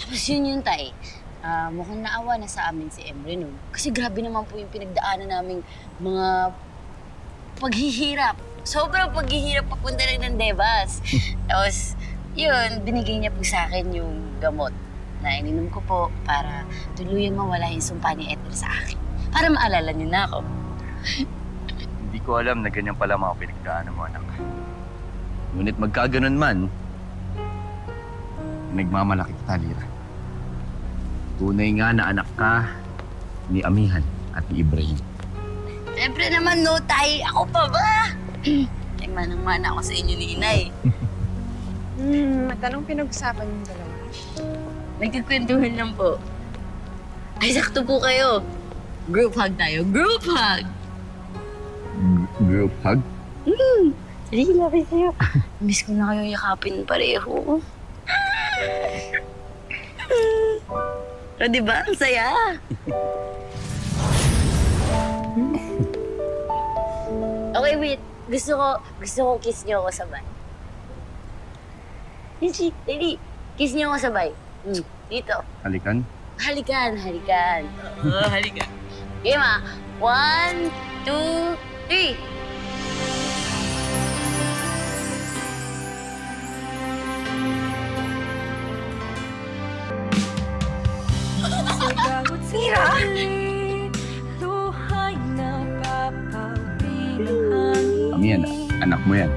Tapos yun, tay. Mukhang naawa na sa amin si Emre nun. Kasi grabe naman po yung pinagdaanan naming mga paghihirap. Sobrang paghihirap papunta lang ng Devas. Tapos, yun, binigay niya po sa akin yung gamot na ininom ko po para tuluyang mawala yung sumpa ni Ethel sa akin. Para maalala niyo na ako. Hindi ko alam na ganyan pala mga pinagdaanan mo, anak. Ngunit magkaganon man, nagmamalaki kita, Lira. Tunay nga na anak ka ni Amihan at ni Ibrahim. Siyempre naman, no, tay. Ako pa ba? Ay, manang-mana ako sa inyo ni Inay. At anong pinag-usapan yung dalawa? Nagkikwentuhan lang po. Ay, sakto po kayo. Group hug tayo. Group hug! Group hug? Sige, lapit sa'yo. Miss ko na kayo yakapin pareho. O, diba? Ang saya. Okay, wait. Gusto ko kiss niyo ako sabay. Dali. Kiss niyo ako sabay. Dito. Halikan? Halikan. Oo, halikan. Game, 1, 2, 3. Mira! Amihan, anak mo yan.